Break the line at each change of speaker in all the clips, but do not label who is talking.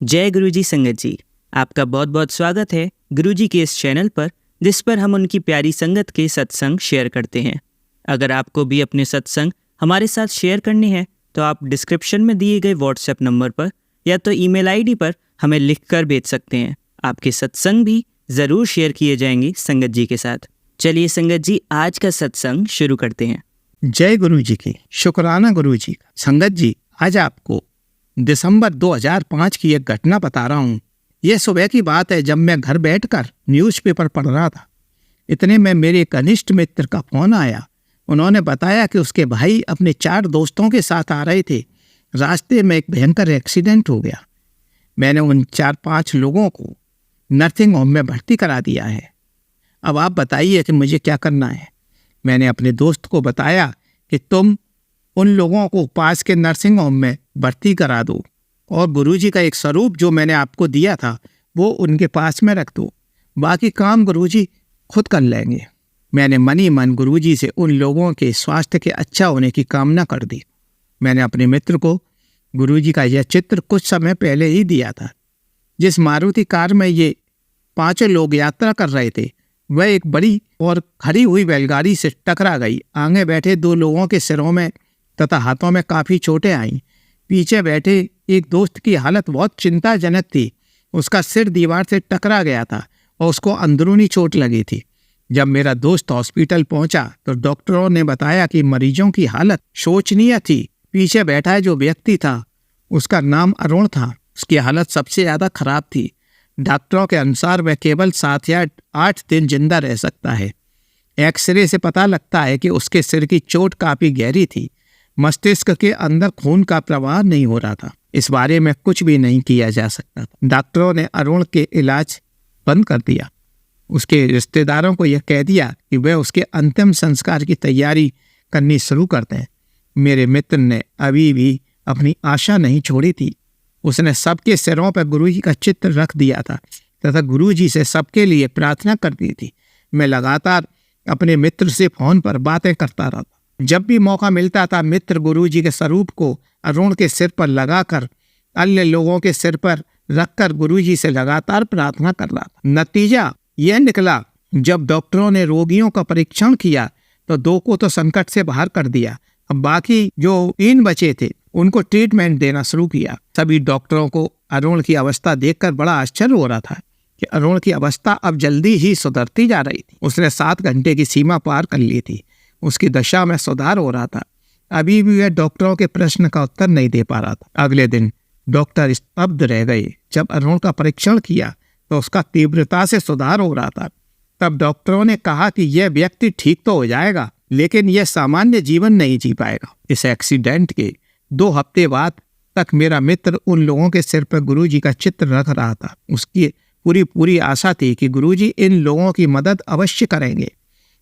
जय गुरुजी संगत जी, आपका बहुत बहुत स्वागत है गुरुजी के इस चैनल पर, जिस पर हम उनकी प्यारी संगत के सत्संग शेयर करते हैं। अगर आपको भी अपने सत्संग हमारे साथ शेयर करने हैं तो आप डिस्क्रिप्शन में दिए गए व्हाट्सएप नंबर पर या तो ईमेल आईडी पर हमें लिखकर भेज सकते हैं। आपके सत्संग भी ज़रूर शेयर किए जाएंगे संगत जी के साथ। चलिए संगत जी, आज का सत्संग शुरू करते हैं।
जय गुरु जी की, शुक्राना गुरु जी का। संगत जी, आज आपको दिसंबर 2005 की एक घटना बता रहा हूँ। यह सुबह की बात है, जब मैं घर बैठकर न्यूज़पेपर पढ़ रहा था। इतने में मेरे एक घनिष्ठ मित्र का फोन आया। उन्होंने बताया कि उसके भाई अपने 4 दोस्तों के साथ आ रहे थे। रास्ते में एक भयंकर एक्सीडेंट हो गया। मैंने उन 4-5 लोगों को नर्सिंग होम में भर्ती करा दिया है। अब आप बताइए कि मुझे क्या करना है। मैंने अपने दोस्त को बताया कि तुम उन लोगों को पास के नर्सिंग होम में भर्ती करा दो और गुरुजी का एक स्वरूप जो मैंने आपको दिया था वो उनके पास में रख दो। बाकी काम गुरुजी खुद कर लेंगे। मैंने मन ही मन गुरुजी से उन लोगों के स्वास्थ्य के अच्छा होने की कामना कर दी। मैंने अपने मित्र को गुरुजी का यह चित्र कुछ समय पहले ही दिया था। जिस मारुति कार में ये 5 लोग यात्रा कर रहे थे वह एक बड़ी और खड़ी हुई बैलगाड़ी से टकरा गई। आगे बैठे 2 लोगों के सिरों में तथा हाथों में काफ़ी चोटें आईं। पीछे बैठे एक दोस्त की हालत बहुत चिंताजनक थी। उसका सिर दीवार से टकरा गया था और उसको अंदरूनी चोट लगी थी। जब मेरा दोस्त हॉस्पिटल पहुंचा तो डॉक्टरों ने बताया कि मरीजों की हालत शोचनीय थी। पीछे बैठा जो व्यक्ति था उसका नाम अरुण था। उसकी हालत सबसे ज़्यादा खराब थी। डॉक्टरों के अनुसार वह केवल 7 या 8 दिन जिंदा रह सकता है। एक्सरे से पता लगता है कि उसके सिर की चोट काफ़ी गहरी थी। मस्तिष्क के अंदर खून का प्रवाह नहीं हो रहा था। इस बारे में कुछ भी नहीं किया जा सकता था। डॉक्टरों ने अरुण के इलाज बंद कर दिया। उसके रिश्तेदारों को यह कह दिया कि वह उसके अंतिम संस्कार की तैयारी करनी शुरू कर दें। मेरे मित्र ने अभी भी अपनी आशा नहीं छोड़ी थी। उसने सबके सिरों पर गुरुजी का चित्र रख दिया था तथा गुरुजी से सबके लिए प्रार्थना करती थी। मैं लगातार अपने मित्र से फोन पर बातें करता रहा। जब भी मौका मिलता था मित्र गुरुजी के स्वरूप को अरुण के सिर पर लगाकर अन्य लोगों के सिर पर रखकर गुरुजी से लगातार प्रार्थना कर रहा था। नतीजा यह निकला, जब डॉक्टरों ने रोगियों का परीक्षण किया तो 2 को तो संकट से बाहर कर दिया। अब बाकी जो 3 बचे थे उनको ट्रीटमेंट देना शुरू किया। सभी डॉक्टरों को अरुण की अवस्था देखकर बड़ा आश्चर्य हो रहा था कि अरुण की अवस्था अब जल्दी ही सुधरती जा रही थी। उसने 7 घंटे की सीमा पार कर ली थी। उसकी दशा में सुधार हो रहा था। अभी भी वह डॉक्टरों के प्रश्न का उत्तर नहीं दे पा रहा था। अगले दिन डॉक्टर स्तब्ध रह गए। जब अरुण का परीक्षण किया तो उसका तीव्रता से सुधार हो रहा था। तब डॉक्टरों ने कहा कि यह व्यक्ति ठीक तो हो जाएगा, लेकिन यह सामान्य जीवन नहीं जी पाएगा। इस एक्सीडेंट के 2 हफ्ते बाद तक मेरा मित्र उन लोगों के सिर पर गुरुजी का चित्र रख रहा था। उसकी पूरी आशा थी कि गुरुजी इन लोगों की मदद अवश्य करेंगे।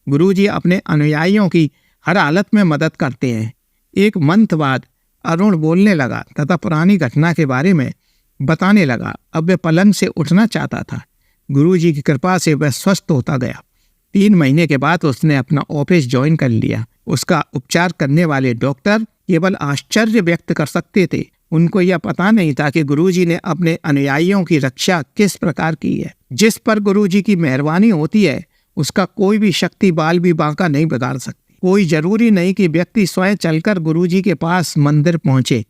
गुरुजी अपने अनुयायियों की हर हालत में मदद करते हैं। एक मंथ बाद अरुण बोलने लगा तथा पुरानी घटना के बारे में बताने लगा। अब वह पलंग से उठना चाहता था। गुरुजी की कृपा से वह स्वस्थ होता गया। 3 महीने के बाद उसने अपना ऑफिस ज्वाइन कर लिया। उसका उपचार करने वाले डॉक्टर केवल आश्चर्य व्यक्त कर सकते थे। उनको यह पता नहीं था कि गुरुजी ने अपने अनुयायियों की रक्षा किस प्रकार की है। जिस पर गुरुजी की मेहरबानी होती है उसका कोई भी शक्ति बाल भी बांका नहीं बिगाड़ सकती। कोई जरूरी नहीं कि व्यक्ति स्वयं चलकर गुरुजी के पास मंदिर पहुंचे।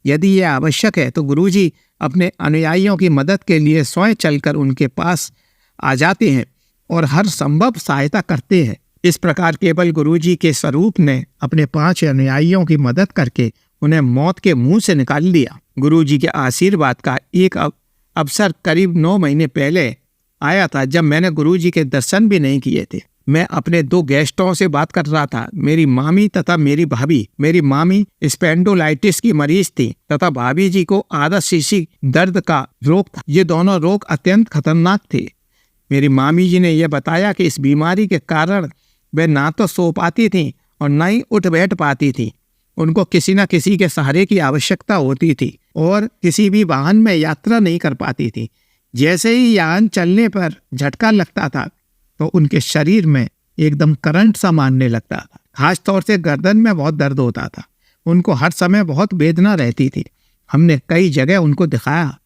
यदि यह आवश्यक है तो गुरुजी अपने अनुयायियों की मदद के लिए स्वयं चलकर उनके पास आ जाते हैं और हर संभव सहायता करते हैं। इस प्रकार केवल गुरुजी के स्वरूप ने अपने 5 अनुयायियों की मदद करके उन्हें मौत के मुंह से निकाल लिया। गुरुजी के आशीर्वाद का एक अवसर करीब 9 महीने पहले आया था, जब मैंने गुरुजी के दर्शन भी नहीं किए थे। मैं अपने 2 गेस्टों से बात कर रहा था, मेरी मामी तथा मेरी भाभी। मेरी मामी स्पेंडोलाइटिस की मरीज थी तथा भाभी जी को आधा शीशी दर्द का रोग था। ये दोनों रोग अत्यंत खतरनाक थे। मेरी मामी जी ने यह बताया कि इस बीमारी के कारण वे ना तो सो पाती थीं और न ही उठ बैठ पाती थीं। उनको किसी न किसी के सहारे की आवश्यकता होती थी और किसी भी वाहन में यात्रा नहीं कर पाती थी। जैसे ही यान चलने पर झटका लगता था तो उनके शरीर में एकदम करंट सा मारने लगता था। खास तौर से गर्दन में बहुत दर्द होता था। उनको हर समय बहुत वेदना रहती थी। हमने कई जगह उनको दिखाया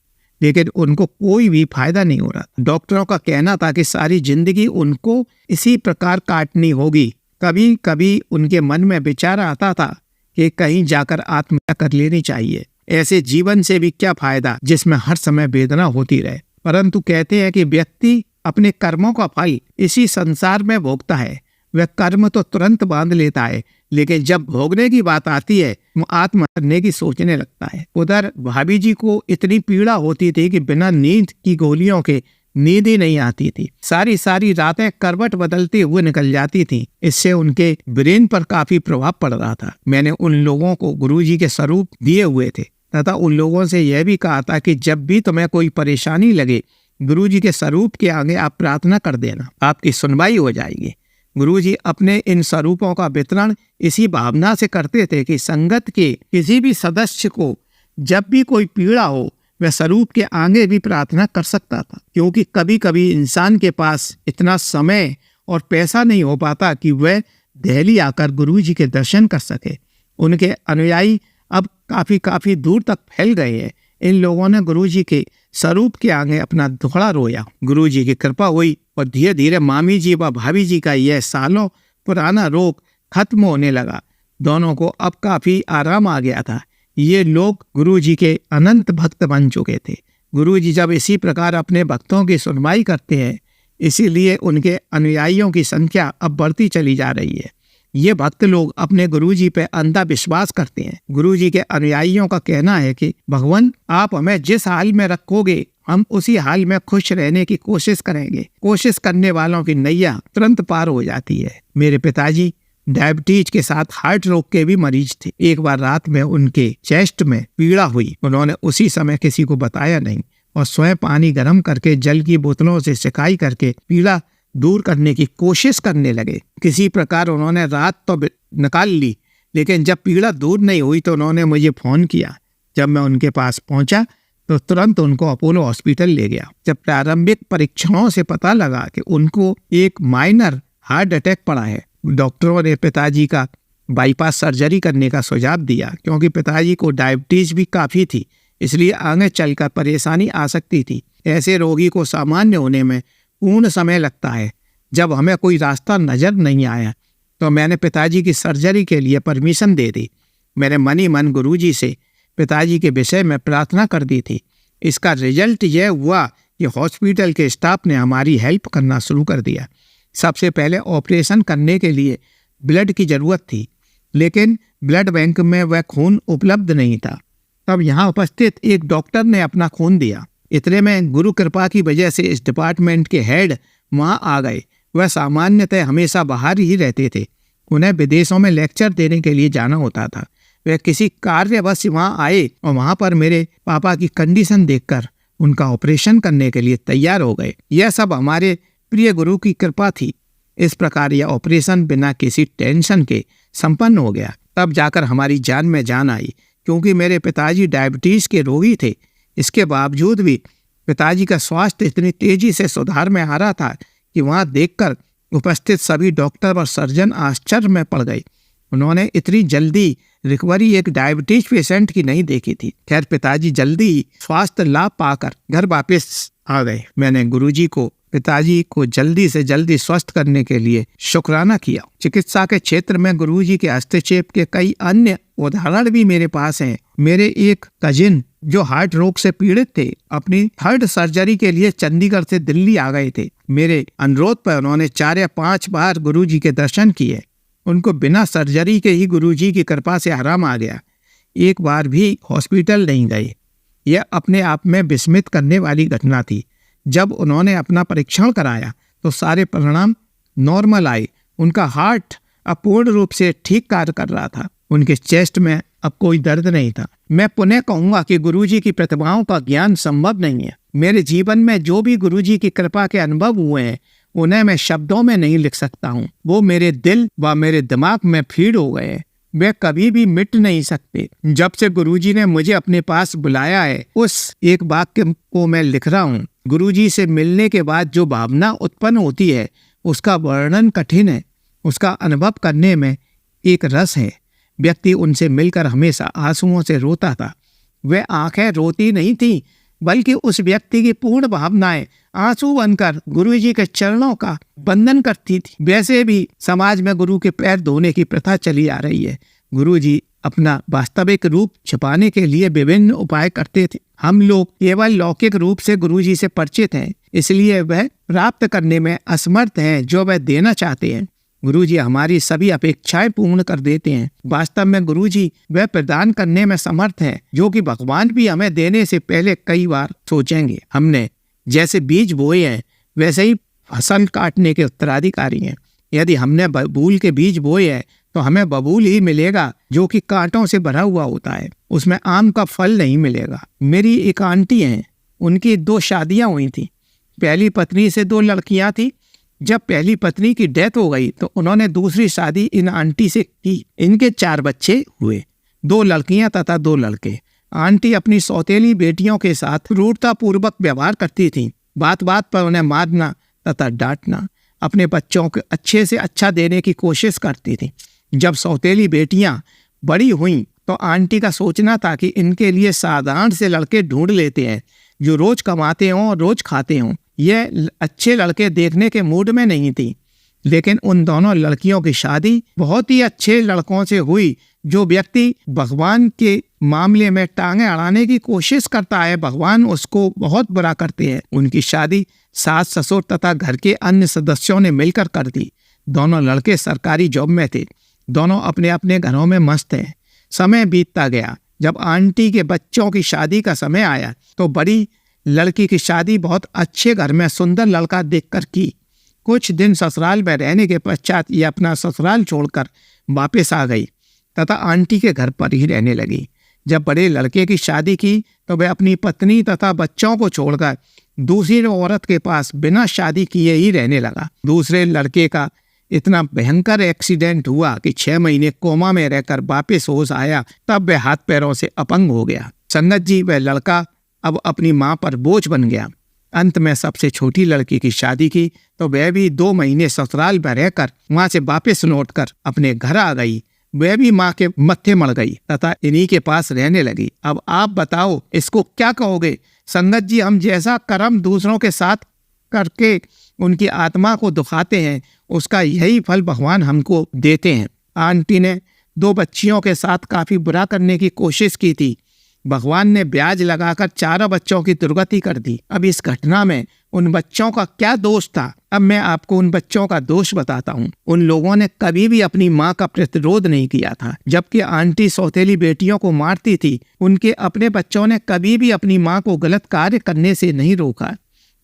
लेकिन उनको कोई भी फायदा नहीं हो रहा। डॉक्टरों का कहना था कि सारी जिंदगी उनको इसी प्रकार काटनी होगी। कभी कभी उनके मन में विचार आता था कि कहीं जाकर आत्महत्या कर लेनी चाहिए। ऐसे जीवन से भी क्या फायदा जिसमें हर समय वेदना होती रहे। परंतु कहते हैं कि व्यक्ति अपने कर्मों का फल इसी संसार में भोगता है। वह कर्म तो तुरंत बांध लेता है, लेकिन जब भोगने की बात आती है वो आत्महत्या करने की सोचने लगता है। उधर भाभी जी को इतनी पीड़ा होती थी कि बिना नींद की गोलियों के नींद ही नहीं आती थी। सारी सारी रातें करवट बदलते हुए निकल जाती थीं। इससे उनके ब्रेन पर काफी प्रभाव पड़ रहा था। मैंने उन लोगों को गुरुजी के स्वरूप दिए हुए थे तथा उन लोगों से यह भी कहा था कि जब भी तुम्हें कोई परेशानी लगे गुरुजी के स्वरूप के आगे आप प्रार्थना कर देना, आपकी सुनवाई हो जाएगी। गुरुजी अपने इन स्वरूपों का वितरण इसी भावना से करते थे कि संगत के किसी भी सदस्य को जब भी कोई पीड़ा हो वह स्वरूप के आगे भी प्रार्थना कर सकता था, क्योंकि कभी कभी इंसान के पास इतना समय और पैसा नहीं हो पाता कि वह दिल्ली आकर गुरुजी के दर्शन कर सके। उनके अनुयायी अब काफी दूर तक फैल गए हैं। इन लोगों ने गुरुजी के स्वरूप के आगे अपना दुखड़ा रोया। गुरुजी की कृपा हुई और धीरे धीरे मामी जी व भाभी जी का यह सालों पुराना रोग खत्म होने लगा। दोनों को अब काफी आराम आ गया था। ये लोग गुरुजी के अनंत भक्त बन चुके थे। गुरुजी जब इसी प्रकार अपने भक्तों की सुनवाई करते हैं, इसीलिए उनके अनुयायियों की संख्या अब बढ़ती चली जा रही है। ये भक्त लोग अपने गुरुजी पे अंधा विश्वास करते हैं। गुरुजी के अनुयायियों का कहना है कि भगवान आप हमें जिस हाल में रखोगे हम उसी हाल में खुश रहने की कोशिश करेंगे। कोशिश करने वालों की नैया तुरंत पार हो जाती है। मेरे पिताजी डायबिटीज के साथ हार्ट रोग के भी मरीज थे। एक बार रात में उनके चेस्ट में पीड़ा हुई। उन्होंने उसी समय किसी को बताया नहीं और स्वयं पानी गर्म करके जल की बोतलों से सिकाई करके पीड़ा दूर करने की कोशिश करने लगे। किसी प्रकार उन्होंने रात तो निकाल ली, लेकिन जब पीड़ा दूर नहीं हुई तो उन्होंने मुझे फोन किया। जब मैं उनके पास पहुंचा तो तुरंत उनको अपोलो हॉस्पिटल ले गया। जब प्रारंभिक परीक्षणों से पता लगा कि उनको एक माइनर हार्ट अटैक पड़ा है, डॉक्टरों ने पिताजी का बाईपास सर्जरी करने का सुझाव दिया, क्योंकि पिताजी को डायबिटीज भी काफ़ी थी, इसलिए आगे चलकर परेशानी आ सकती थी। ऐसे रोगी को सामान्य होने में पूर्ण समय लगता है। जब हमें कोई रास्ता नजर नहीं आया तो मैंने पिताजी की सर्जरी के लिए परमिशन दे दी। मैंने मन ही मन गुरुजी से पिताजी के विषय में प्रार्थना कर दी थी। इसका रिजल्ट यह हुआ कि हॉस्पिटल के स्टाफ ने हमारी हेल्प करना शुरू कर दिया। सबसे पहले ऑपरेशन करने के लिए ब्लड की ज़रूरत थी, लेकिन ब्लड बैंक में वह खून उपलब्ध नहीं था। तब यहाँ उपस्थित एक डॉक्टर ने अपना खून दिया। इतने में गुरु कृपा की वजह से इस डिपार्टमेंट के हेड वहाँ आ गए। वह सामान्यतः हमेशा बाहर ही रहते थे। उन्हें विदेशों में लेक्चर देने के लिए जाना होता था। वह किसी कार्यवश वहाँ आए और वहाँ पर मेरे पापा की कंडीशन देखकर उनका ऑपरेशन करने के लिए तैयार हो गए। यह सब हमारे प्रिय गुरु की कृपा थी। इस प्रकार यह ऑपरेशन बिना किसी टेंशन के संपन्न हो गया। तब जाकर हमारी जान में जान आई, क्योंकि मेरे पिताजी डायबिटीज़ के रोगी थे। इसके बावजूद भी पिताजी का स्वास्थ्य इतनी तेजी से सुधार में आ रहा था कि वहाँ देखकर उपस्थित सभी डॉक्टर और सर्जन आश्चर्य में पड़ गए। उन्होंने इतनी जल्दी रिकवरी एक डायबिटीज पेशेंट की नहीं देखी थी। खैर, पिताजी जल्दी ही स्वास्थ्य लाभ पाकर घर वापस आ गए। मैंने गुरुजी को पिताजी को जल्दी से जल्दी स्वस्थ करने के लिए शुक्राना किया। चिकित्सा के क्षेत्र में गुरुजी के हस्तक्षेप के कई अन्य उदाहरण भी मेरे पास हैं। मेरे एक कजिन जो हार्ट रोग से पीड़ित थे, अपनी थर्ड सर्जरी के लिए चंडीगढ़ से दिल्ली आ गए थे। मेरे अनुरोध पर उन्होंने 4 या 5 बार गुरुजी के दर्शन किए। उनको बिना सर्जरी के ही गुरुजी की कृपा से आराम आ गया। एक बार भी हॉस्पिटल नहीं गए। यह अपने आप में विस्मित करने वाली घटना थी। जब उन्होंने अपना परीक्षण कराया तो सारे परिणाम नॉर्मल आए। उनका हार्ट अब पूर्ण रूप से ठीक कार्य कर रहा था। उनके चेस्ट में अब कोई दर्द नहीं था। मैं पुनः कहूँगा कि गुरुजी की प्रतिभाओं का ज्ञान संभव नहीं है। मेरे जीवन में जो भी गुरुजी की कृपा के अनुभव हुए हैं उन्हें मैं शब्दों में नहीं लिख सकता हूँ। वो मेरे दिल व मेरे दिमाग में फीड हो गए हैं। वे कभी भी मिट नहीं सकते। जब से गुरुजी ने मुझे अपने पास बुलाया है, उस एक वाक्य को मैं लिख रहा हूँ। गुरुजी से मिलने के बाद जो भावना उत्पन्न होती है उसका वर्णन कठिन है। उसका अनुभव करने में एक रस है। व्यक्ति उनसे मिलकर हमेशा आंसुओं से रोता था। वे आंखें रोती नहीं थी, बल्कि उस व्यक्ति की पूर्ण भावनाएं आंसू बनकर गुरुजी के चरणों का वंदन करती थी। वैसे भी समाज में गुरु के पैर धोने की प्रथा चली आ रही है। गुरुजी अपना वास्तविक रूप छिपाने के लिए विभिन्न उपाय करते थे। हम लोग केवल लौकिक रूप से गुरुजी से परिचित हैं, इसलिए वह प्राप्त करने में असमर्थ हैं जो वह देना चाहते हैं। गुरुजी हमारी सभी अपेक्षाएं पूर्ण कर देते हैं। वास्तव में गुरुजी वह प्रदान करने में समर्थ हैं जो कि भगवान भी हमें देने से पहले कई बार सोचेंगे। हमने जैसे बीज बोए हैं वैसे ही फसल काटने के उत्तराधिकारी हैं। यदि हमने बबूल के बीज बोए हैं तो हमें बबूल ही मिलेगा जो कि कांटों से भरा हुआ होता है, उसमें आम का फल नहीं मिलेगा। मेरी एक आंटी हैं, उनकी 2 शादियां हुई थी। पहली पत्नी से 2 लड़कियां थी। जब पहली पत्नी की डेथ हो गई तो उन्होंने दूसरी शादी इन आंटी से की। इनके 4 बच्चे हुए, 2 लड़कियां तथा 2 लड़के। आंटी अपनी सौतेली बेटियों के साथ क्रूरतापूर्वक व्यवहार करती थी। बात बात पर उन्हें मारना तथा डांटना, अपने बच्चों को अच्छे से अच्छा देने की कोशिश करती थी। जब सौतेली बेटियां बड़ी हुईं तो आंटी का सोचना था कि इनके लिए साधारण से लड़के ढूंढ लेते हैं जो रोज कमाते हों और रोज खाते हों। यह अच्छे लड़के देखने के मूड में नहीं थी, लेकिन उन दोनों लड़कियों की शादी बहुत ही अच्छे लड़कों से हुई। जो व्यक्ति भगवान के मामले में टांगे अड़ाने की कोशिश करता है, भगवान उसको बहुत बुरा करते हैं। उनकी शादी सास ससुर तथा घर के अन्य सदस्यों ने मिलकर कर दी। दोनों लड़के सरकारी जॉब में थे। दोनों अपने अपने घरों में मस्त हैं। समय बीतता गया। जब आंटी के बच्चों की शादी का समय आया तो बड़ी लड़की की शादी बहुत अच्छे घर में सुंदर लड़का देखकर की। कुछ दिन ससुराल में रहने के पश्चात ये अपना ससुराल छोड़कर वापस आ गई तथा आंटी के घर पर ही रहने लगी। जब बड़े लड़के की शादी की तो वह अपनी पत्नी तथा बच्चों को छोड़कर दूसरी औरत के पास बिना शादी किए ही रहने लगा। दूसरे लड़के का इतना भयंकर एक्सीडेंट हुआ कि 6 महीने कोमा में रहकर वापस होश आया। तब वह हाथ पैरों से अपंग हो गया। संगत जी, वह लड़का अब अपनी माँ पर बोझ बन गया। अंत में सबसे छोटी लड़की की शादी की तो वह भी 2 महीने ससुराल में रहकर वहां से वापस लौटकर अपने घर आ गई। वह भी माँ के मत्थे मर गई तथा इन्हीं के पास रहने लगी। अब आप बताओ इसको क्या कहोगे? संगत जी, हम जैसा कर्म दूसरों के साथ करके उनकी आत्मा को दुखाते हैं, उसका यही फल भगवान हमको देते हैं। आंटी ने 2 बच्चियों के साथ काफी बुरा करने की कोशिश की थी। भगवान ने ब्याज लगाकर 4 बच्चों की दुर्गति कर दी। अब इस घटना में उन बच्चों का क्या दोष था? अब मैं आपको उन बच्चों का दोष बताता हूँ। उन लोगों ने कभी भी अपनी माँ का प्रतिरोध नहीं किया था। जबकि आंटी सौतेली बेटियों को मारती थी, उनके अपने बच्चों ने कभी भी अपनी माँ को गलत कार्य करने से नहीं रोका।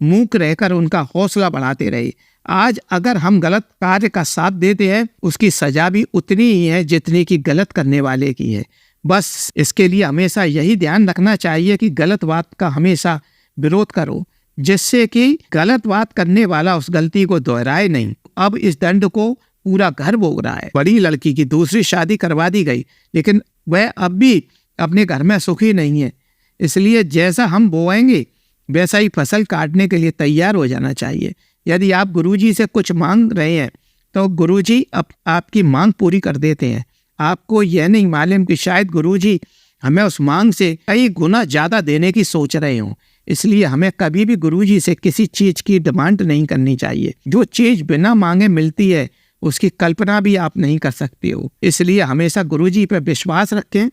मूक रहकर उनका हौसला बढ़ाते रहे। आज अगर हम गलत कार्य का साथ देते हैं, उसकी सजा भी उतनी ही है जितनी की गलत करने वाले की है। बस इसके लिए हमेशा यही ध्यान रखना चाहिए कि गलत बात का हमेशा विरोध करो, जिससे कि गलत बात करने वाला उस गलती को दोहराए नहीं। अब इस दंड को पूरा घर भोग रहा है। बड़ी लड़की की दूसरी शादी करवा दी गई, लेकिन वह अब भी अपने घर में सुखी नहीं है। इसलिए जैसा हम बोएंगे वैसा ही फसल काटने के लिए तैयार हो जाना चाहिए। यदि आप गुरुजी से कुछ मांग रहे हैं तो गुरुजी आपकी मांग पूरी कर देते हैं। आपको यह नहीं मालूम कि शायद गुरुजी हमें उस मांग से कई गुना ज़्यादा देने की सोच रहे हों। इसलिए हमें कभी भी गुरुजी से किसी चीज़ की डिमांड नहीं करनी चाहिए। जो चीज़ बिना मांगे मिलती है उसकी कल्पना भी आप नहीं कर सकते हो। इसलिए हमेशा गुरुजी पर विश्वास रखें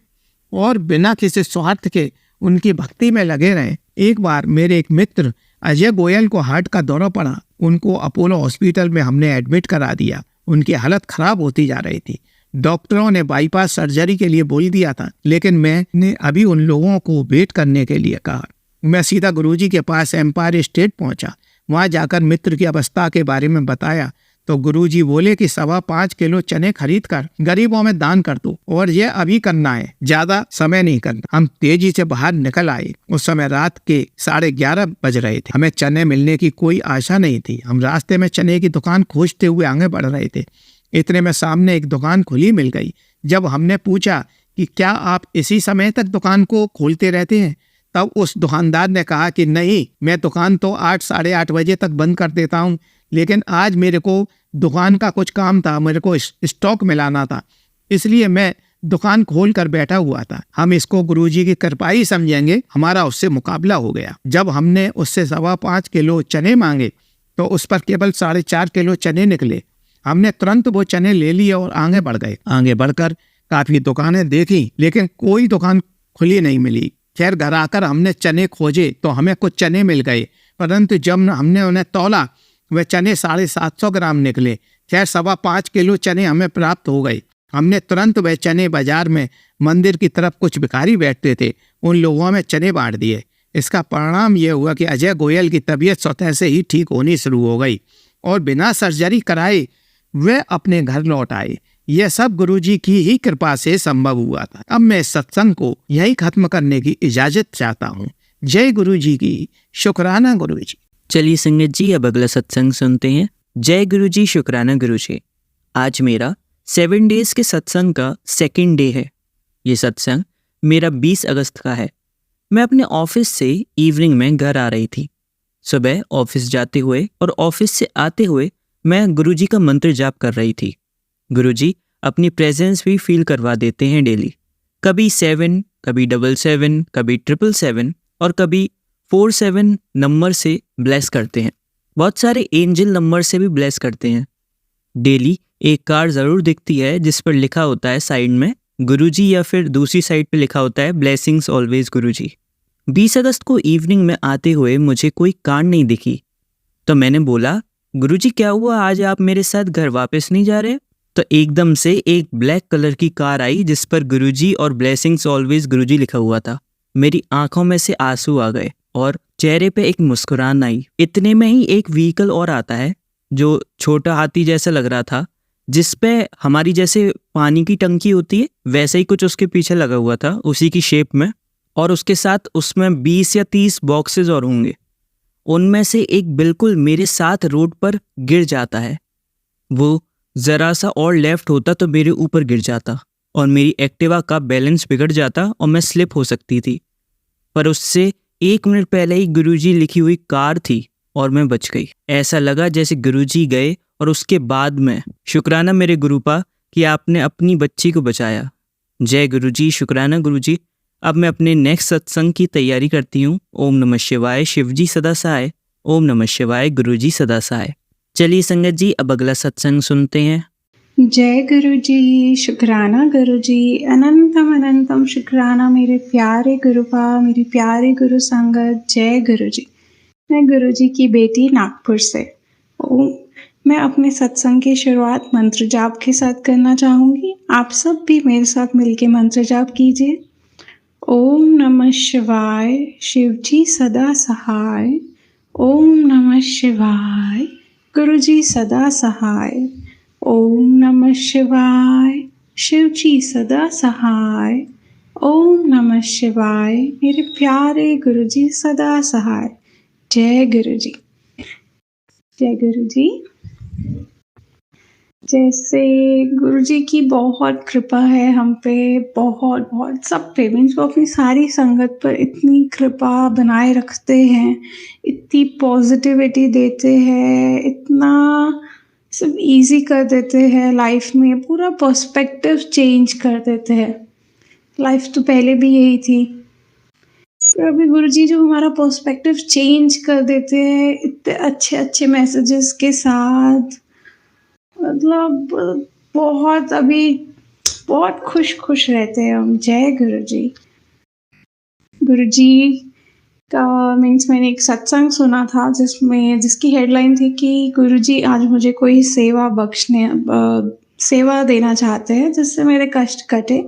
और बिना किसी स्वार्थ के उनकी भक्ति में लगे रहें। एक बार मेरे एक मित्र अजय गोयल को हार्ट का दौरा पड़ा। उनको अपोलो हॉस्पिटल में हमने एडमिट करा दिया। उनकी हालत खराब होती जा रही थी। डॉक्टरों ने बाईपास सर्जरी के लिए बोल दिया था, लेकिन मैंने अभी उन लोगों को वेट करने के लिए कहा। मैं सीधा गुरुजी के पास एम्पायर स्टेट पहुंचा। वहां जाकर मित्र की अवस्था के बारे में बताया तो गुरुजी बोले कि 5.25 किलो चने खरीद कर गरीबों में दान कर दो, और यह अभी करना है, ज्यादा समय नहीं करना। हम तेजी से बाहर निकल आए। उस समय रात के 11:30 बज रहे थे। हमें चने मिलने की कोई आशा नहीं थी। हम रास्ते में चने की दुकान खोजते हुए आगे बढ़ रहे थे। इतने में सामने एक दुकान खुली मिल गई। जब हमने पूछा कि क्या आप इसी समय तक दुकान को खोलते रहते हैं, तब उस दुकानदार ने कहा कि नहीं, मैं दुकान तो 8 साढ़े 8 बजे तक बंद कर देता हूँ, लेकिन आज मेरे को दुकान का कुछ काम था, मेरे को स्टॉक मिलाना था, इसलिए मैं दुकान खोल कर बैठा हुआ था। हम इसको गुरुजी की कृपा ही समझेंगे, हमारा उससे मुकाबला हो गया। जब हमने उससे 5.25 किलो चने मांगे तो उस पर केवल 4.5 किलो चने निकले। हमने तुरंत वो चने ले लिए और आगे बढ़ गए। आगे बढ़कर काफी दुकानें देखी, लेकिन कोई दुकान खुली नहीं मिली। खैर घर आकर हमने चने खोजे तो हमें कुछ चने मिल गए, परंतु जब हमने उन्हें तौला वे चने 750 ग्राम निकले। खैर 5.25 किलो चने हमें प्राप्त हो गए। हमने तुरंत वह चने बाजार में मंदिर की तरफ कुछ भिखारी बैठते थे, उन लोगों में चने बांट दिए। इसका परिणाम यह हुआ कि अजय गोयल की तबीयत स्वतः से ही ठीक होनी शुरू हो गई और बिना सर्जरी कराए वे अपने घर लौट आए। यह सब गुरुजी की ही कृपा से संभव हुआ था। अब मैं इस सत्संग को यही खत्म करने की इजाजत चाहता हूँ। जय गुरुजी की, शुक्राना गुरुजी।
चलिए संगत जी, अब अगला सत्संग सुनते हैं। जय गुरुजी, शुक्राना गुरुजी। आज मेरा 7 डेज के सत्संग का 2nd डे है। ये सत्संग मेरा 20 अगस्त का है। मैं अपने ऑफिस से इवनिंग में घर आ रही थी। सुबह ऑफिस जाते हुए और ऑफिस से आते हुए मैं गुरुजी का मंत्र जाप कर रही थी। गुरुजी अपनी प्रेजेंस भी फील करवा देते हैं डेली। कभी 7, कभी 777, कभी 777 और कभी 47 नंबर से ब्लेस करते हैं। बहुत सारे एंजल नंबर से भी ब्लेस करते हैं। डेली एक कार्ड ज़रूर दिखती है जिस पर लिखा होता है साइड में गुरुजी, या फिर दूसरी साइड पे लिखा होता है ब्लेसिंग्स ऑलवेज गुरुजी। 20 अगस्त को इवनिंग में आते हुए मुझे कोई कार नहीं दिखी, तो मैंने बोला गुरुजी क्या हुआ, आज आप मेरे साथ घर वापस नहीं जा रहे? तो एकदम से एक ब्लैक कलर की कार आई जिस पर गुरुजी और ब्लेसिंग्स ऑलवेज गुरुजी लिखा हुआ था। मेरी आंखों में से आंसू आ गए और चेहरे पे एक मुस्कुराहट आई। इतने में ही एक व्हीकल और आता है जो छोटा हाथी जैसा लग रहा था, जिस पे हमारी जैसे पानी की टंकी होती है वैसे ही कुछ उसके पीछे लगा हुआ था, उसी की शेप में, और उसके साथ उसमें 20 या 30 बॉक्सेस और होंगे। उनमें से एक बिल्कुल मेरे साथ रोड पर गिर जाता है। वो ज़रा सा और लेफ्ट होता तो मेरे ऊपर गिर जाता और मेरी एक्टिवा का बैलेंस बिगड़ जाता और मैं स्लिप हो सकती थी। पर उससे 1 मिनट पहले ही गुरुजी लिखी हुई कार थी और मैं बच गई। ऐसा लगा जैसे गुरुजी गए और उसके बाद में शुक्राना मेरे गुरुपा कि आपने अपनी बच्ची को बचाया। जय गुरुजी, शुक्राना गुरुजी। अब मैं अपने नेक्स्ट सत्संग की तैयारी करती हूँ। ओम नमः शिवाय, शिवजी सदा सहाय। ओम नमः शिवाय, गुरुजी सदा सहाय। चलिए संगत जी, अब अगला सत्संग सुनते हैं।
जय गुरुजी, शुक्राना गुरुजी। अनंतम अनंतम शुक्राना मेरे प्यारे गुरुपा, मेरी प्यारी गुरु संगत। जय गुरुजी। मैं गुरुजी की बेटी नागपुर से। मैं अपने सत्संग की शुरुआत मंत्र जाप के साथ करना चाहूँगी। आप सब भी मेरे साथ मिलके मंत्र जाप कीजिए। ओम नमः शिवाय, शिवजी सदा सहाय। ओम नमः शिवाय, गुरुजी सदा सहाय। ओम नमः शिवाय, शिवजी सदा सहाय। ओम नमः शिवाय, मेरे प्यारे गुरुजी सदा सहाय। जय गुरुजी। जय गुरुजी। जैसे गुरुजी की बहुत कृपा है हम पे, बहुत बहुत सब पे, मीन्स वो अपनी सारी संगत पर इतनी कृपा बनाए रखते हैं, इतनी पॉजिटिविटी देते हैं, इतना सब इजी कर देते हैं लाइफ में, पूरा पर्सपेक्टिव चेंज कर देते हैं। लाइफ तो पहले भी यही थी, पर अभी गुरुजी जो हमारा पर्सपेक्टिव चेंज कर देते हैं इतने अच्छे अच्छे मैसेजेस के साथ, मतलब बहुत अभी बहुत खुश रहते हैं हम। जय गुरुजी। गुरुजी का मीन्स मैंने एक सत्संग सुना था जिसकी हेडलाइन थी कि गुरुजी आज मुझे कोई सेवा देना चाहते हैं जिससे मेरे कष्ट कटे।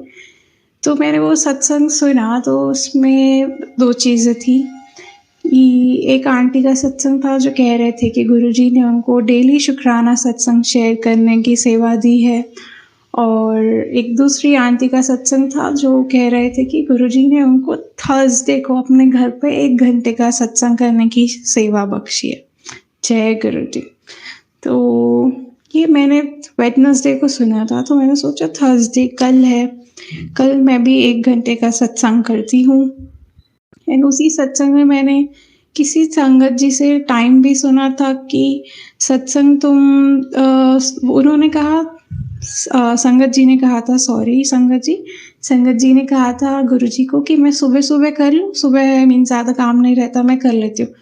तो मैंने वो सत्संग सुना तो उसमें 2 चीज़ें थी। एक आंटी का सत्संग था जो कह रहे थे कि गुरुजी ने उनको डेली शुक्राना सत्संग शेयर करने की सेवा दी है, और एक दूसरी आंटी का सत्संग था जो कह रहे थे कि गुरुजी ने उनको थर्सडे को अपने घर पे 1 घंटे का सत्संग करने की सेवा बख्शी है। जय गुरुजी। तो ये मैंने वेडनेसडे को सुना था, तो मैंने सोचा थर्सडे कल है, कल मैं भी 1 घंटे का सत्संग करती हूँ। एंड उसी सत्संग में मैंने किसी संगत जी से टाइम भी सुना था कि सत्संग उन्होंने कहा संगत जी ने कहा था, सॉरी संगत जी ने कहा था गुरुजी को कि मैं सुबह-सुबह कर लूँ, सुबह मीन्स ज़्यादा काम नहीं रहता, मैं कर लेती हूँ।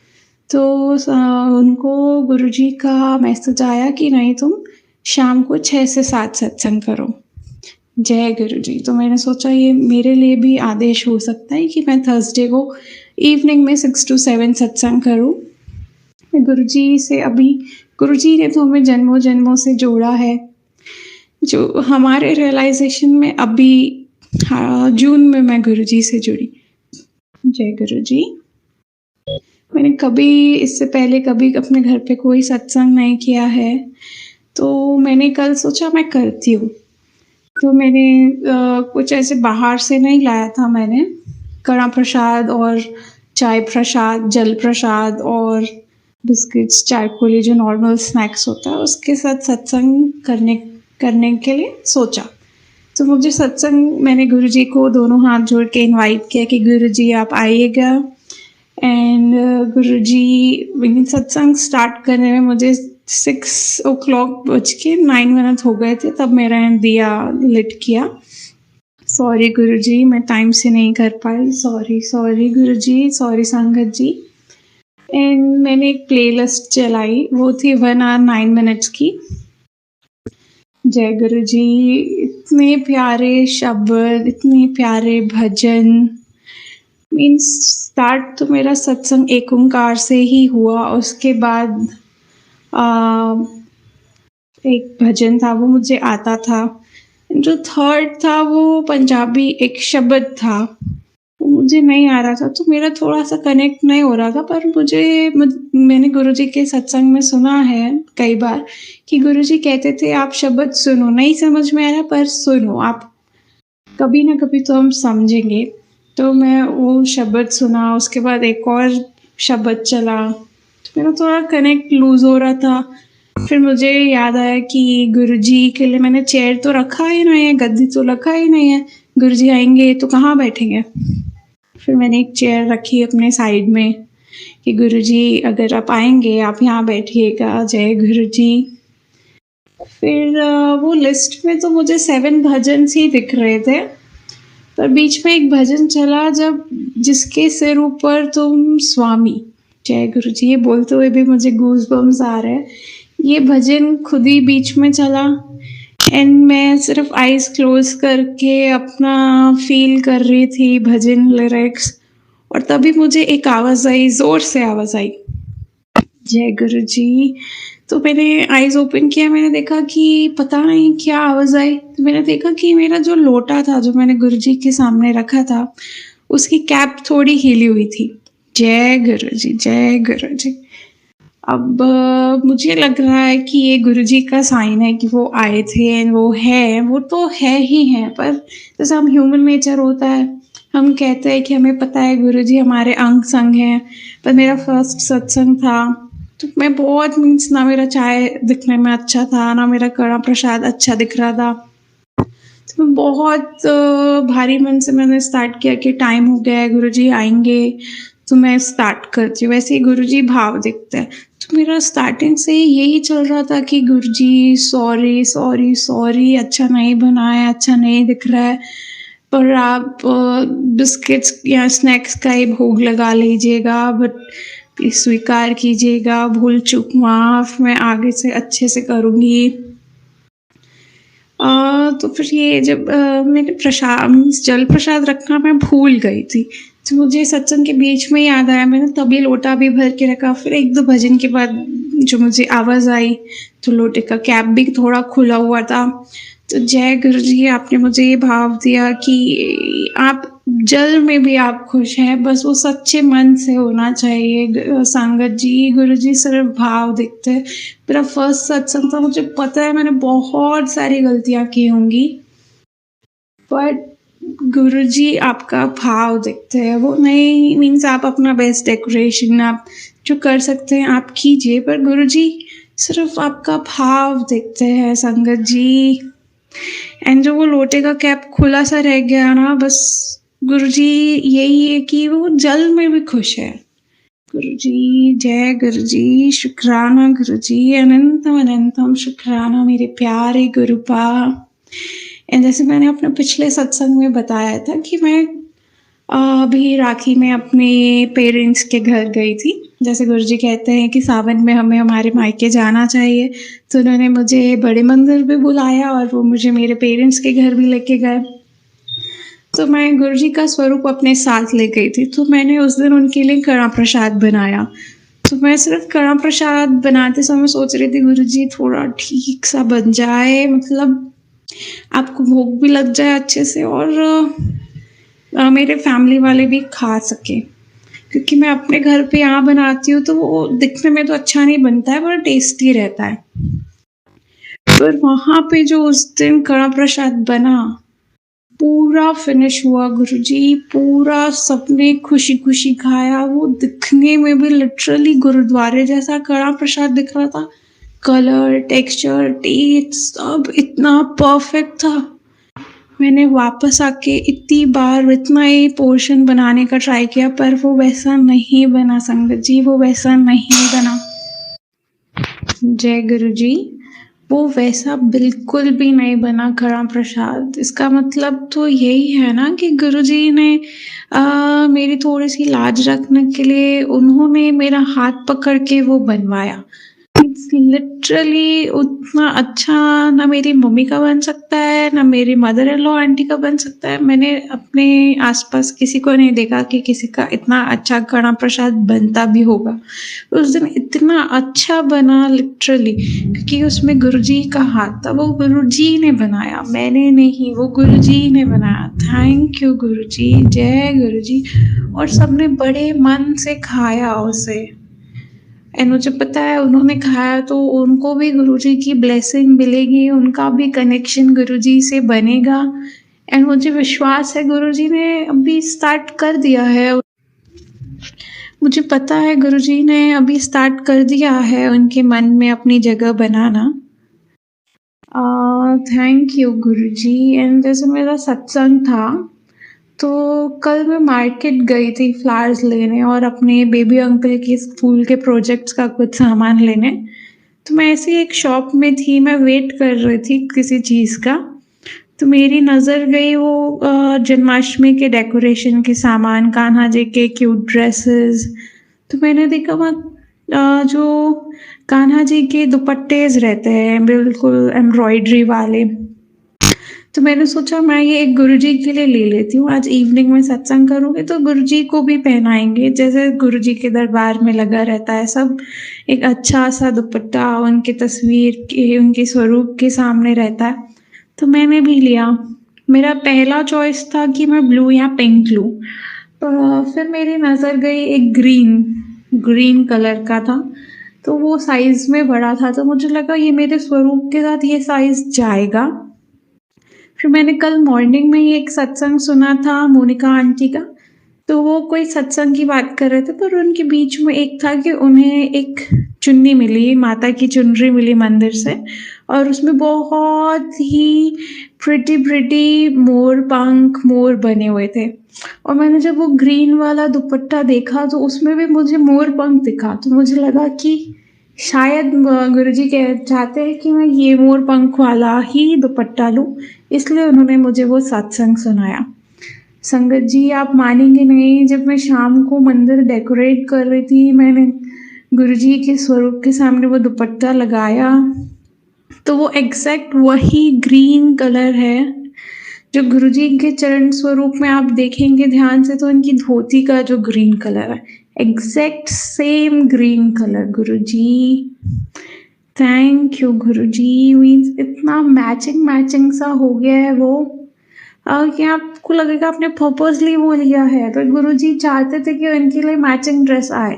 तो उनको गुरुजी का मैसेज आया कि नहीं, तुम शाम को 6 से 7 सत्संग करो। जय गुरुजी। तो मैंने सोचा ये मेरे लिए भी आदेश हो सकता है कि मैं थर्सडे को इवनिंग में 6 to 7 सत्संग करूँ। गुरुजी से अभी गुरुजी ने तो हमें जन्मों-जन्मों से जोड़ा है, जो हमारे रियलाइजेशन में अभी जून में मैं गुरुजी से जुड़ी। जय गुरुजी। मैंने कभी इससे पहले कभी अपने घर पे कोई सत्संग नहीं किया है, तो मैंने कल सोचा मैं करती हूँ। तो मैंने कुछ ऐसे बाहर से नहीं लाया था, मैंने कड़ा प्रसाद और चाय प्रसाद, जल प्रसाद और बिस्किट्स, चारकोली जो नॉर्मल स्नैक्स होता है उसके साथ सत्संग करने के लिए सोचा। तो मुझे सत्संग मैंने गुरुजी को दोनों हाथ जोड़ के इनवाइट किया कि गुरुजी आप आइएगा। एंड गुरुजी सत्संग स्टार्ट करने में मुझे 6 o'clock बज के 9 मिनट हो गए थे, तब मेरा दिया लिट किया। सॉरी गुरुजी, मैं टाइम से नहीं कर पाई, सॉरी गुरुजी, सॉरी संगत जी। एंड मैंने एक प्लेलिस्ट चलाई, वो थी 1 hour 9 minutes की। जय गुरुजी, इतने प्यारे शब्द, इतने प्यारे भजन। मीन्स स्टार्ट तो मेरा सत्संग एक ओंकार से ही हुआ। उसके बाद एक भजन था, वो मुझे आता था। जो थर्ड था वो पंजाबी एक शब्द था, वो मुझे नहीं आ रहा था, तो मेरा थोड़ा सा कनेक्ट नहीं हो रहा था। पर मैंने गुरुजी के सत्संग में सुना है कई बार कि गुरुजी कहते थे आप शब्द सुनो, नहीं समझ में आ रहा पर सुनो, आप कभी ना कभी तो हम समझेंगे। तो मैं वो शब्द सुना, उसके बाद एक और शब्द चला, तो मेरा थोड़ा कनेक्ट लूज हो रहा था। फिर मुझे याद आया कि गुरुजी के लिए मैंने चेयर तो रखा ही नहीं है, गद्दी तो रखा ही नहीं है, गुरुजी आएंगे तो कहाँ बैठेंगे। फिर मैंने एक चेयर रखी अपने साइड में कि गुरुजी अगर आप आएंगे आप यहाँ बैठिएगा। जय गुरुजी। फिर वो लिस्ट में तो मुझे 7 भजन ही दिख रहे थे, पर बीच में एक भजन चला जब जिसके सिर ऊपर तुम स्वामी। जय गुरुजी, ये बोलते हुए भी मुझे गूज़बम्स आ रहे हैं। ये भजन खुद ही बीच में चला एंड मैं सिर्फ आईज क्लोज करके अपना फील कर रही थी भजन लिरिक्स, और तभी मुझे एक आवाज़ आई, ज़ोर से आवाज़ आई, जय गुरुजी। तो मैंने आईज ओपन किया, मैंने देखा कि पता नहीं क्या आवाज़ आई। तो मैंने देखा कि मेरा जो लोटा था जो मैंने गुरुजी के सामने रखा था उसकी कैप थोड़ी हिली हुई थी। जय गुरुजी, जय गुरुजी। अब मुझे लग रहा है कि ये गुरुजी का साइन है कि वो आए थे एंड वो है, वो तो है ही है। पर जैसे हम ह्यूमन नेचर होता है, हम कहते हैं कि हमें पता है गुरुजी हमारे अंग संग हैं। पर मेरा फर्स्ट सत्संग था, तो मैं बहुत ना मेरा चाय दिखने में अच्छा था, ना मेरा कड़ा प्रसाद अच्छा दिख रहा था। तो मैं बहुत भारी मन से मैंने स्टार्ट किया कि टाइम हो गया है, गुरुजी आएंगे तो मैं स्टार्ट करती हूँ। वैसे ही गुरुजी भाव दिखते हैं, तो मेरा स्टार्टिंग से यही चल रहा था कि गुरुजी सॉरी सॉरी सॉरी, अच्छा नहीं बना है, अच्छा नहीं दिख रहा है, पर आप बिस्किट्स या स्नैक्स का ही भोग लगा लीजिएगा, बट प्लीज़ स्वीकार कीजिएगा, भूल चूक माफ़, मैं आगे से अच्छे से करूँगी। तो फिर ये जब मैंने जल प्रसाद रखना मैं भूल गई थी, तो मुझे सत्संग के बीच में याद आया, मैंने तभी लोटा भी भर के रखा। फिर 1-2 भजन के बाद जो मुझे आवाज़ आई तो लोटे का कैप भी थोड़ा खुला हुआ था। तो जय गुरुजी, आपने मुझे ये भाव दिया कि आप जल में भी आप खुश हैं, बस वो सच्चे मन से होना चाहिए। संगत जी, गुरुजी सिर्फ भाव दिखते हैं। मेरा फर्स्ट सत्संग था, मुझे पता है मैंने बहुत सारी गलतियाँ की होंगी, बट गुरुजी आपका भाव दिखते हैं। वो नहीं मीन्स आप अपना बेस्ट डेकोरेशन आप जो कर सकते हैं आप कीजिए, पर गुरुजी सिर्फ आपका भाव दिखते हैं संगत जी। एंड जो वो लोटे का कैप खुला सा रह गया ना, बस गुरुजी यही है कि वो जल में भी खुश है। गुरुजी, जय गुरुजी, शुक्राना गुरुजी, अनंतम अनंतम शुक्राना मेरे प्यारे गुरुपा। एंड जैसे मैंने अपने पिछले सत्संग में बताया था कि मैं अभी राखी में अपने पेरेंट्स के घर गई थी। जैसे गुरुजी कहते हैं कि सावन में हमें हमारे मायके जाना चाहिए, तो उन्होंने मुझे बड़े मंदिर भी बुलाया और वो मुझे मेरे पेरेंट्स के घर भी लेके गए। तो मैं गुरुजी का स्वरूप अपने साथ ले गई थी, तो मैंने उस दिन उनके लिए कड़ा प्रसाद बनाया। तो मैं सिर्फ कड़ा प्रसाद बनाते समय सोच रही थी गुरुजी थोड़ा ठीक सा बन जाए, मतलब आपको भोग भी लग जाए अच्छे से और मेरे फैमिली वाले भी खा सके, क्योंकि मैं अपने घर पे यहाँ बनाती हूँ तो वो दिखने में तो अच्छा नहीं बनता है पर टेस्टी रहता है। पर वहाँ पे जो उस दिन कड़ा प्रसाद बना पूरा फिनिश हुआ गुरुजी, पूरा सबने खुशी खुशी खाया। वो दिखने में भी लिटरली गुरुद्वारे जैसा कड़ा प्रसाद दिख रहा था। कलर, टेक्सचर, टेस्ट सब इतना परफेक्ट था। मैंने वापस आके इतनी बार इतना ही पोर्शन बनाने का ट्राई किया पर वो वैसा नहीं बना संगत जी, वो वैसा नहीं बना। जय गुरुजी, वो वैसा बिल्कुल भी नहीं बना कड़ा प्रसाद। इसका मतलब तो यही है ना कि गुरुजी ने मेरी थोड़ी सी लाज रखने के लिए उन्होंने मेरा हाथ पकड़ के वो बनवाया। लिटरली उतना अच्छा ना मेरी मम्मी का बन सकता है ना मेरी मदर इन लॉ आंटी का बन सकता है। मैंने अपने आसपास किसी को नहीं देखा कि किसी का इतना अच्छा कड़ा प्रसाद बनता भी होगा। उस दिन इतना अच्छा बना लिटरली, क्योंकि उसमें गुरुजी का हाथ था। वो गुरुजी ने बनाया, मैंने नहीं, वो गुरुजी ने बनाया। थैंक यू गुरुजी, जय गुरुजी। और सबने बड़े मन से खाया उसे। एंड मुझे पता है उन्होंने खाया तो उनको भी गुरुजी की ब्लेसिंग मिलेगी, उनका भी कनेक्शन गुरुजी से बनेगा। एंड मुझे विश्वास है गुरुजी ने अभी स्टार्ट कर दिया है। मुझे पता है गुरुजी ने अभी स्टार्ट कर दिया है उनके मन में अपनी जगह बनाना। Thank you Guruji. एंड जैसे मेरा सत्संग था तो कल मैं मार्केट गई थी फ्लावर्स लेने और अपने बेबी अंकल के स्कूल के प्रोजेक्ट्स का कुछ सामान लेने। तो मैं ऐसे एक शॉप में थी, मैं वेट कर रही थी किसी चीज़ का, तो मेरी नज़र गई वो जन्माष्टमी के डेकोरेशन के सामान, कान्हा जी के क्यूट ड्रेसेस। तो मैंने देखा वहाँ जो कान्हा जी के दुपट्टेज रहते हैं बिल्कुल एम्ब्रॉयडरी वाले, तो मैंने सोचा मैं ये एक गुरुजी के लिए ले लेती हूँ। आज इवनिंग में सत्संग करूँगी तो गुरुजी को भी पहनाएंगे, जैसे गुरुजी के दरबार में लगा रहता है सब, एक अच्छा सा दुपट्टा उनकी तस्वीर के, उनके स्वरूप के सामने रहता है। तो मैंने भी लिया। मेरा पहला चॉइस था कि मैं ब्लू या पिंक लूँ, फिर मेरी नज़र गई एक ग्रीन कलर का था, तो वो साइज़ में बड़ा था, तो मुझे लगा ये मेरे स्वरूप के साथ ये साइज़ जाएगा। फिर मैंने कल मॉर्निंग में ही एक सत्संग सुना था मोनिका आंटी का, तो वो कोई सत्संग की बात कर रहे थे, पर उनके बीच में एक था कि उन्हें एक चुन्नी मिली, माता की चुनरी मिली मंदिर से, और उसमें बहुत ही प्रिटी मोर बने हुए थे। और मैंने जब वो ग्रीन वाला दुपट्टा देखा तो उसमें भी मुझे मोर पंख दिखा, तो मुझे लगा कि शायद गुरुजी चाहते हैं कि मैं ये मोर पंख वाला ही दुपट्टा लूँ, इसलिए उन्होंने मुझे वो सत्संग सुनाया। संगत जी आप मानेंगे नहीं, जब मैं शाम को मंदिर डेकोरेट कर रही थी, मैंने गुरुजी के स्वरूप के सामने वो दुपट्टा लगाया, तो वो एग्जैक्ट वही ग्रीन कलर है जो गुरुजी के चरण स्वरूप में आप देखेंगे ध्यान से तो उनकी धोती का जो ग्रीन कलर है, exact same green colour. Guruji thank you Guruji. Means इतना मैचिंग सा हो गया है वो कि आपको लगेगा आपने पर्पसली वो लिया है, तो गुरुजी चाहते थे कि उनके लिए मैचिंग ड्रेस आए।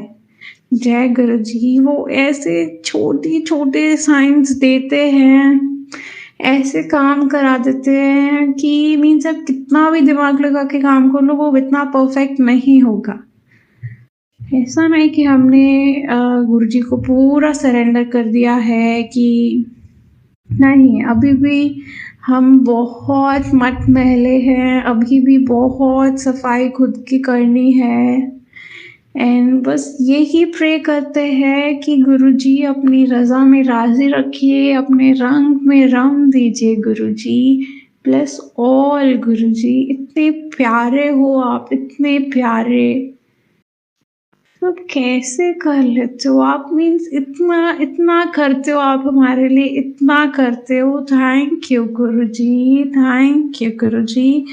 जय गुरुजी। वो ऐसे छोटे साइंस देते हैं, ऐसे काम करा देते हैं कि मीन्स आप कितना भी दिमाग लगा के काम कर लो वो इतना परफेक्ट नहीं होगा। ऐसा नहीं कि हमने गुरुजी को पूरा सरेंडर कर दिया है कि नहीं, अभी भी हम बहुत मट मैले हैं, अभी भी बहुत सफाई खुद की करनी है। एंड बस यही प्रे करते हैं कि गुरुजी अपनी रज़ा में राज़ी रखिए, अपने रंग में रंग दीजिए गुरुजी। ब्लेस ऑल गुरुजी, इतने प्यारे हो आप, इतने प्यारे। सब कैसे कर लेते हो आप? मीन्स इतना इतना करते हो आप हमारे लिए, इतना करते हो। Thank you guruji, thank you guruji.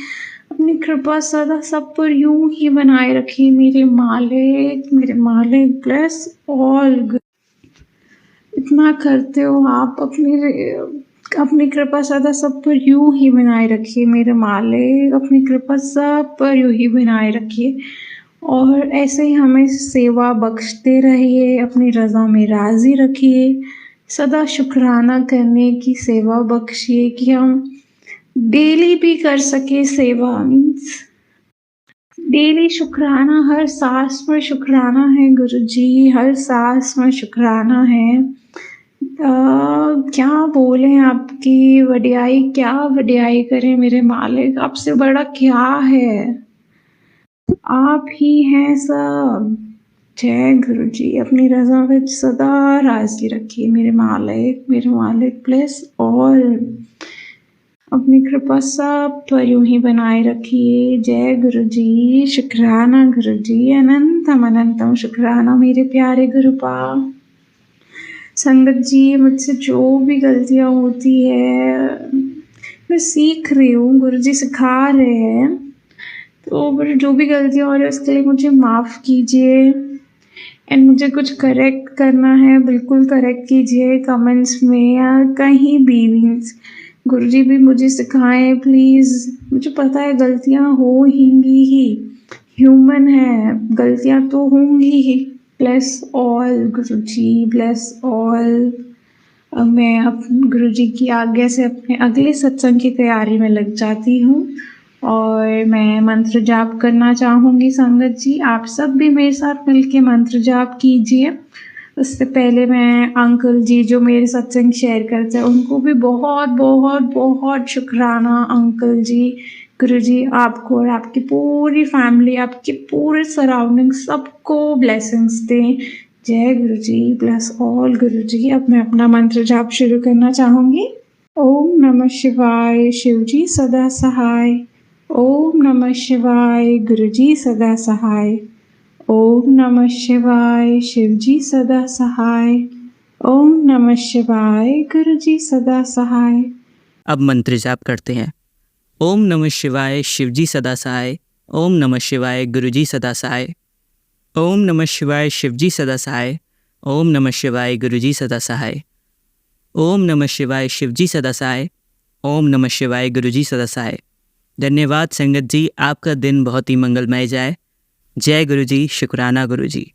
अपनी कृपा सदा सब पर यूं ही बनाए रखिए मेरे मालिक। Bless all. इतना करते हो आप, अपनी कृपा सदा सब पर यूं ही बनाए रखिए मेरे मालिक। अपनी कृपा सब पर यूं ही बनाए रखिए और ऐसे ही हमें सेवा बख्शते रहिए, अपनी रज़ा में राज़ी रखिए। सदा शुक्राना करने की सेवा बख्शिए कि हम डेली भी कर सके सेवा। मीन्स डेली शुक्राना, हर सांस में शुक्राना है गुरुजी, हर सांस में शुक्राना है। क्या बोलें आपकी वडियाई, क्या वडियाई करें मेरे मालिक, आपसे बड़ा क्या है। आप ही हैं सब। जय गुरुजी। अपनी रज़ा में सदा राज़ी रखिए मेरे मालिक। Bless all. अपनी कृपा सब पर यूं ही बनाए रखिए। जय गुरुजी। शुक्राना गुरुजी, अनंतम अनंतम शुक्राना मेरे प्यारे गुरुपा। संगत जी, मुझसे जो भी गलतियाँ होती है मैं सीख रही हूँ, गुरुजी सिखा रहे हैं, तो मुझे जो भी गलतियाँ हो रही है उसके लिए मुझे माफ़ कीजिए। एंड मुझे कुछ करेक्ट करना है, बिल्कुल करेक्ट कीजिए कमेंट्स में या कहीं भी। मीन्स गुरुजी भी मुझे सिखाएं प्लीज़। मुझे पता है गलतियाँ होंगी ही, ह्यूमन है, गलतियाँ तो होंगी ही। ब्लेस ऑल गुरुजी, ब्लेस ऑल। अब मैं गुरुजी की आज्ञा से अपने अगले सत्संग की तैयारी में लग जाती हूँ और मैं मंत्र जाप करना चाहूँगी। संगत जी, आप सब भी मेरे साथ मिलके मंत्र जाप कीजिए। उससे पहले मैं अंकल जी जो मेरे सत्संग शेयर करते हैं उनको भी बहुत बहुत बहुत शुक्राना। अंकल जी, गुरुजी आपको और आपकी पूरी फैमिली, आपकी पूरे सराउंडिंग सबको ब्लेसिंग्स दें। जय गुरुजी, ब्लेस ऑल गुरुजी। अब मैं अपना मंत्र जाप शुरू करना चाहूँगी। ओम नमः शिवाय, शिवजी सदा सहाय। ओम नमः शिवाय, गुरुजी सदा सहाय। ओम नमः शिवाय, शिवजी सदा सहाय। ओम नमः शिवाय, गुरुजी सदा सहाय।
अब मंत्र जाप करते हैं। ओम नमः शिवाय, शिवजी सदा सहाय। ओम नमः शिवाय, गुरुजी सदा सहाय। ओम नमः शिवाय, शिवजी सदा सहाय। ओम नमः शिवाय, गुरुजी सदा सहाय। ओम नमः शिवाय, शिवजी सदा सहाय। ओम नमः शिवाय, गुरुजी सदा सहाय। धन्यवाद संगत जी, आपका दिन बहुत ही मंगलमय जाए। जय गुरुजी, शुक्राना गुरुजी।